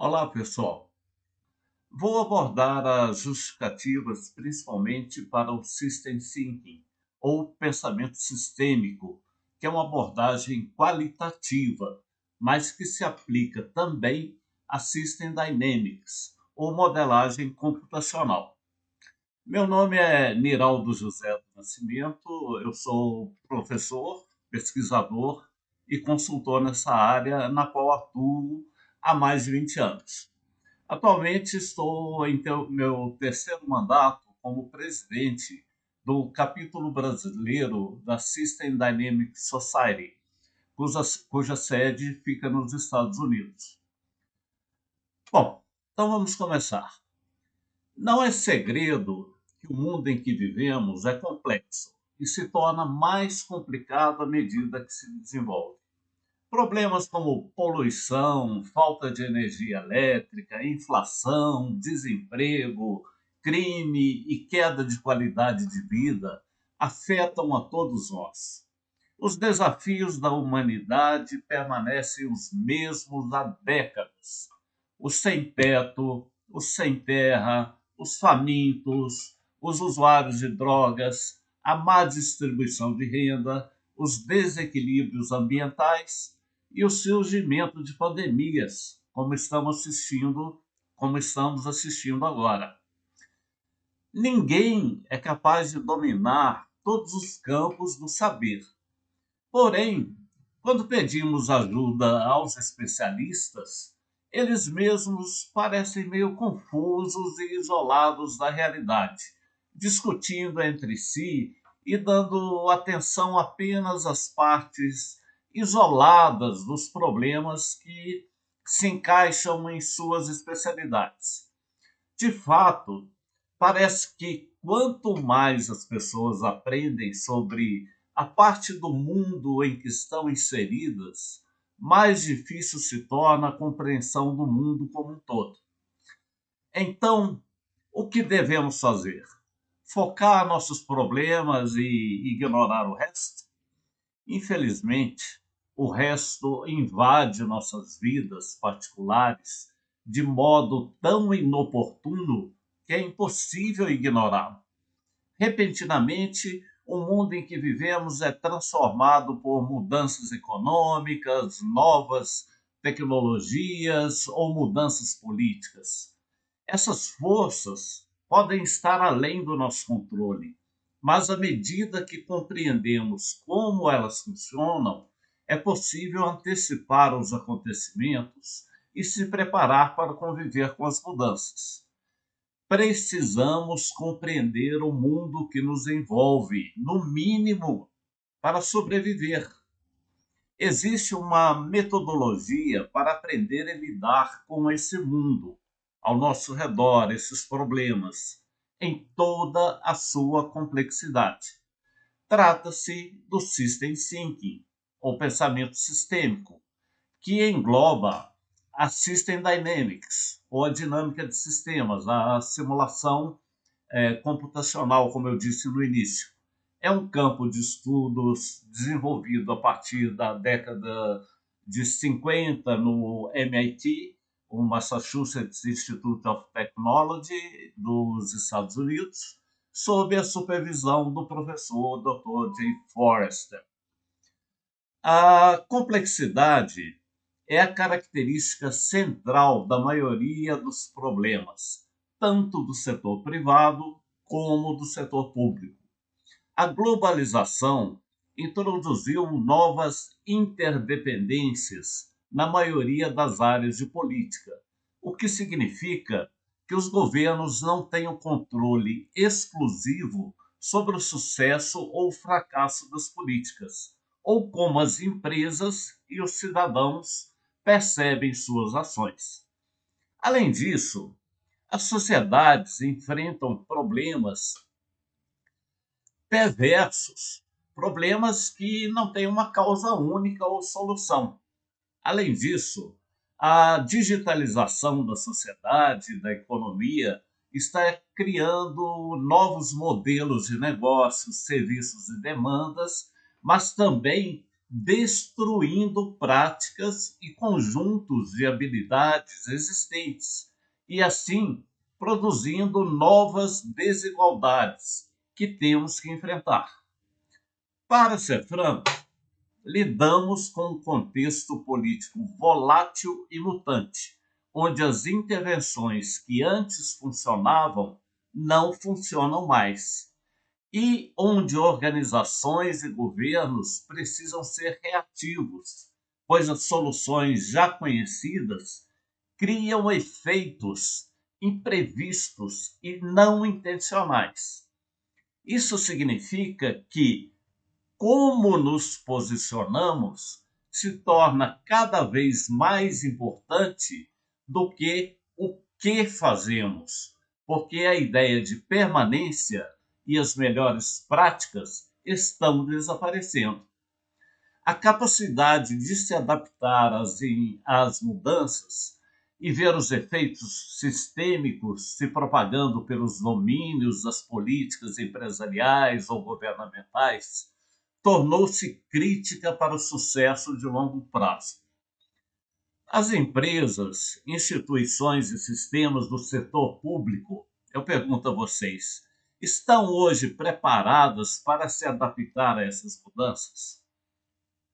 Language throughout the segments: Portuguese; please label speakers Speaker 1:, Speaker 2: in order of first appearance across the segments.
Speaker 1: Olá, pessoal. Vou abordar as justificativas principalmente para o System Thinking, ou pensamento sistêmico, que é uma abordagem qualitativa, mas que se aplica também a System Dynamics, ou modelagem computacional. Meu nome é Niraldo José do Nascimento, eu sou professor, pesquisador e consultor nessa área na qual atuo há mais de 20 anos. Atualmente estou em meu terceiro mandato como presidente do capítulo brasileiro da System Dynamics Society, cuja sede fica nos Estados Unidos. Bom, então vamos começar. Não é segredo que o mundo em que vivemos é complexo e se torna mais complicado à medida que se desenvolve. Problemas como poluição, falta de energia elétrica, inflação, desemprego, crime e queda de qualidade de vida afetam a todos nós. Os desafios da humanidade permanecem os mesmos há décadas. Os sem teto, os sem terra, os famintos, os usuários de drogas, a má distribuição de renda, os desequilíbrios ambientais e o surgimento de pandemias, como estamos assistindo agora. Ninguém é capaz de dominar todos os campos do saber. Porém, quando pedimos ajuda aos especialistas, eles mesmos parecem meio confusos e isolados da realidade, discutindo entre si e dando atenção apenas às partes isoladas dos problemas que se encaixam em suas especialidades. De fato, parece que quanto mais as pessoas aprendem sobre a parte do mundo em que estão inseridas, mais difícil se torna a compreensão do mundo como um todo. Então, o que devemos fazer? Focar nossos problemas e ignorar o resto? Infelizmente, o resto invade nossas vidas particulares de modo tão inoportuno que é impossível ignorá-lo. Repentinamente, o mundo em que vivemos é transformado por mudanças econômicas, novas tecnologias ou mudanças políticas. Essas forças podem estar além do nosso controle, mas à medida que compreendemos como elas funcionam, é possível antecipar os acontecimentos e se preparar para conviver com as mudanças. Precisamos compreender o mundo que nos envolve, no mínimo, para sobreviver. Existe uma metodologia para aprender a lidar com esse mundo ao nosso redor, esses problemas, em toda a sua complexidade. Trata-se do System Thinking, ou pensamento sistêmico, que engloba a System Dynamics, ou a dinâmica de sistemas, a simulação computacional, como eu disse no início. É um campo de estudos desenvolvido a partir da década de 50 no MIT, o Massachusetts Institute of Technology dos Estados Unidos, sob a supervisão do professor Dr. Jay Forrester. A complexidade é a característica central da maioria dos problemas, tanto do setor privado como do setor público. A globalização introduziu novas interdependências na maioria das áreas de política, o que significa que os governos não têm o controle exclusivo sobre o sucesso ou o fracasso das políticas, ou como as empresas e os cidadãos percebem suas ações. Além disso, as sociedades enfrentam problemas perversos, problemas que não têm uma causa única ou solução. Além disso, a digitalização da sociedade, da economia, está criando novos modelos de negócios, serviços e demandas, mas também destruindo práticas e conjuntos de habilidades existentes e, assim, produzindo novas desigualdades que temos que enfrentar. Para ser franco, lidamos com um contexto político volátil e mutante, onde as intervenções que antes funcionavam não funcionam mais, e onde organizações e governos precisam ser reativos, pois as soluções já conhecidas criam efeitos imprevistos e não intencionais. Isso significa que como nos posicionamos se torna cada vez mais importante do que o que fazemos, porque a ideia de permanência e as melhores práticas estão desaparecendo. A capacidade de se adaptar às mudanças e ver os efeitos sistêmicos se propagando pelos domínios das políticas empresariais ou governamentais tornou-se crítica para o sucesso de longo prazo. As empresas, instituições e sistemas do setor público, eu pergunto a vocês, estão hoje preparadas para se adaptar a essas mudanças?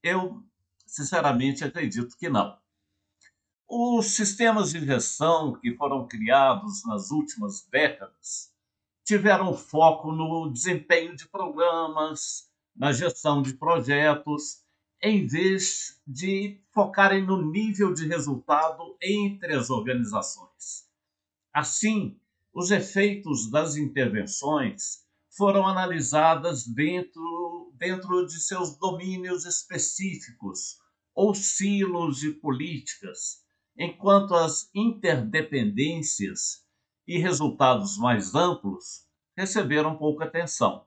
Speaker 1: Eu, sinceramente, acredito que não. Os sistemas de gestão que foram criados nas últimas décadas tiveram foco no desempenho de programas, na gestão de projetos, em vez de focarem no nível de resultado entre as organizações. Assim, os efeitos das intervenções foram analisadas dentro de seus domínios específicos ou silos de políticas, enquanto as interdependências e resultados mais amplos receberam pouca atenção.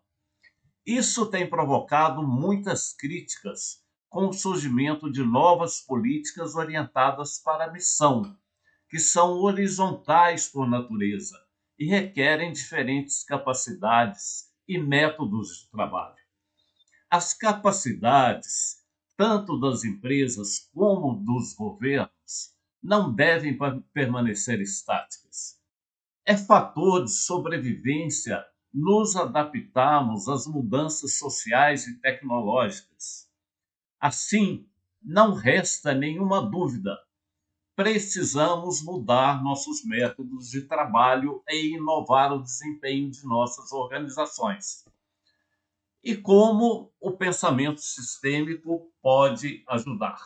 Speaker 1: Isso tem provocado muitas críticas com o surgimento de novas políticas orientadas para a missão, que são horizontais por natureza e requerem diferentes capacidades e métodos de trabalho. As capacidades, tanto das empresas como dos governos, não devem permanecer estáticas. É fator de sobrevivência nos adaptarmos às mudanças sociais e tecnológicas. Assim, não resta nenhuma dúvida: precisamos mudar nossos métodos de trabalho e inovar o desempenho de nossas organizações. E como o pensamento sistêmico pode ajudar?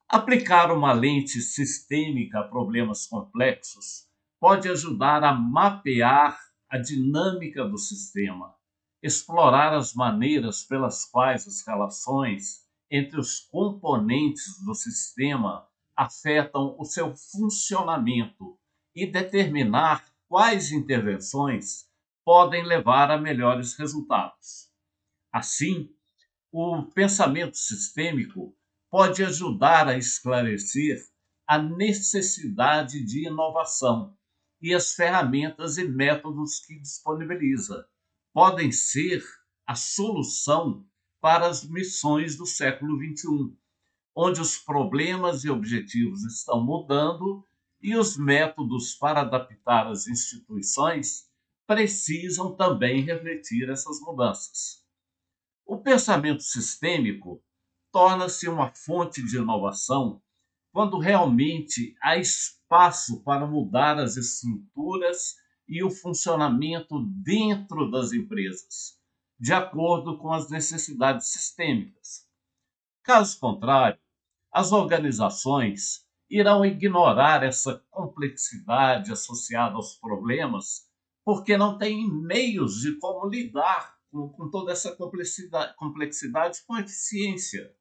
Speaker 1: Aplicar uma lente sistêmica a problemas complexos pode ajudar a mapear a dinâmica do sistema, explorar as maneiras pelas quais as relações entre os componentes do sistema afetam o seu funcionamento e determinar quais intervenções podem levar a melhores resultados. Assim, o pensamento sistêmico pode ajudar a esclarecer a necessidade de inovação e as ferramentas e métodos que disponibiliza podem ser a solução para as missões do século XXI, onde os problemas e objetivos estão mudando e os métodos para adaptar as instituições precisam também refletir essas mudanças. O pensamento sistêmico torna-se uma fonte de inovação quando realmente há espaço para mudar as estruturas e o funcionamento dentro das empresas, de acordo com as necessidades sistêmicas. Caso contrário, as organizações irão ignorar essa complexidade associada aos problemas porque não têm meios de como lidar com toda essa complexidade com eficiência.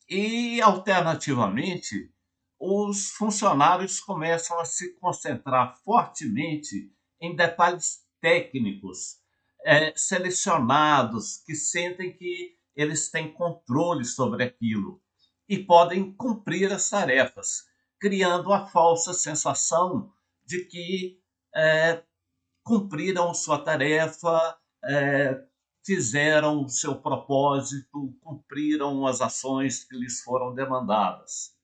Speaker 1: E, alternativamente, os funcionários começam a se concentrar fortemente em detalhes técnicos, selecionados, que sentem que eles têm controle sobre aquilo e podem cumprir as tarefas, criando a falsa sensação de que cumpriram sua tarefa, fizeram o seu propósito, cumpriram as ações que lhes foram demandadas.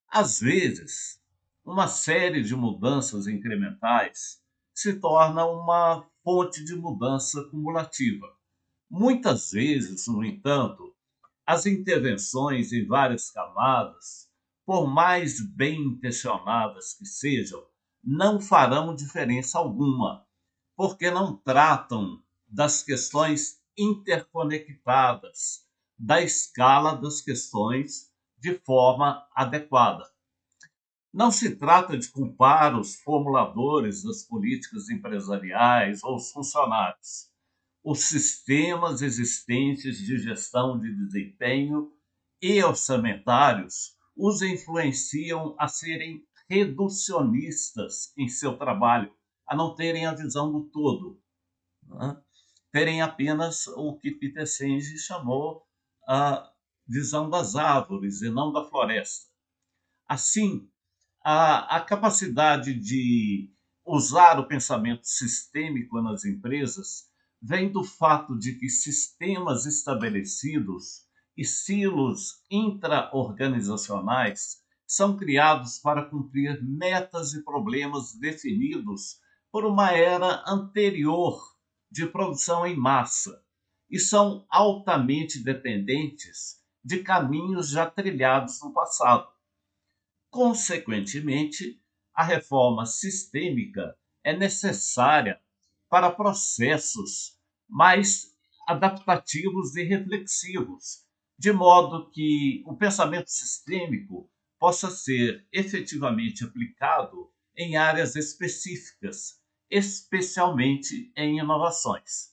Speaker 1: Às vezes, uma série de mudanças incrementais se torna uma fonte de mudança cumulativa. Muitas vezes, no entanto, as intervenções em várias camadas, por mais bem intencionadas que sejam, não farão diferença alguma, porque não tratam das questões interconectadas, da escala das questões de forma adequada. Não se trata de culpar os formuladores das políticas empresariais ou os funcionários. Os sistemas existentes de gestão de desempenho e orçamentários os influenciam a serem reducionistas em seu trabalho, a não terem a visão do todo, né? Terem apenas o que Peter Senge chamou a visão das árvores e não da floresta. Assim, a capacidade de usar o pensamento sistêmico nas empresas vem do fato de que sistemas estabelecidos e silos intraorganizacionais são criados para cumprir metas e problemas definidos por uma era anterior de produção em massa e são altamente dependentes de caminhos já trilhados no passado. Consequentemente, a reforma sistêmica é necessária para processos mais adaptativos e reflexivos, de modo que o pensamento sistêmico possa ser efetivamente aplicado em áreas específicas, especialmente em inovações.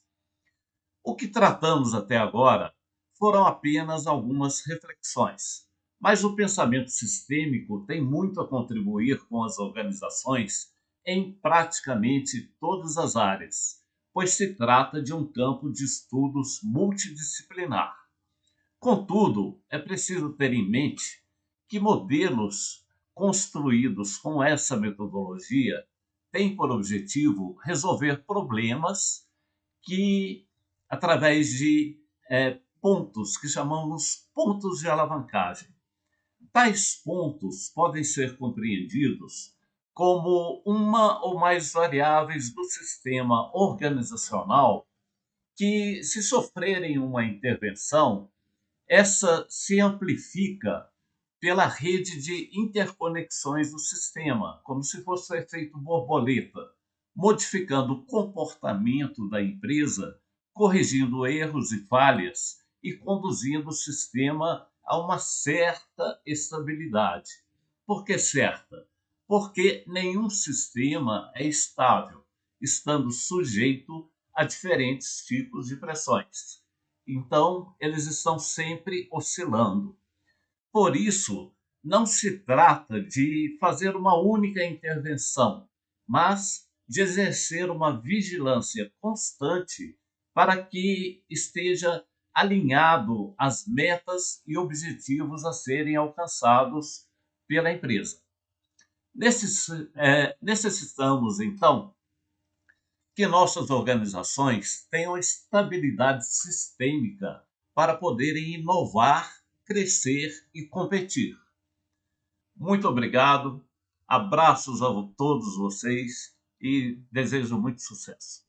Speaker 1: O que tratamos até agora foram apenas algumas reflexões, mas o pensamento sistêmico tem muito a contribuir com as organizações em praticamente todas as áreas, pois se trata de um campo de estudos multidisciplinar. Contudo, é preciso ter em mente que modelos construídos com essa metodologia têm por objetivo resolver problemas que, através de pontos que chamamos pontos de alavancagem. Tais pontos podem ser compreendidos como uma ou mais variáveis do sistema organizacional que, se sofrerem uma intervenção, essa se amplifica pela rede de interconexões do sistema, como se fosse o efeito borboleta, modificando o comportamento da empresa, corrigindo erros e falhas e conduzindo o sistema a uma certa estabilidade. Por que certa? Porque nenhum sistema é estável, estando sujeito a diferentes tipos de pressões. Então, eles estão sempre oscilando. Por isso, não se trata de fazer uma única intervenção, mas de exercer uma vigilância constante para que esteja alinhado às metas e objetivos a serem alcançados pela empresa. Necessitamos, então, que nossas organizações tenham estabilidade sistêmica para poderem inovar, crescer e competir. Muito obrigado, abraços a todos vocês e desejo muito sucesso.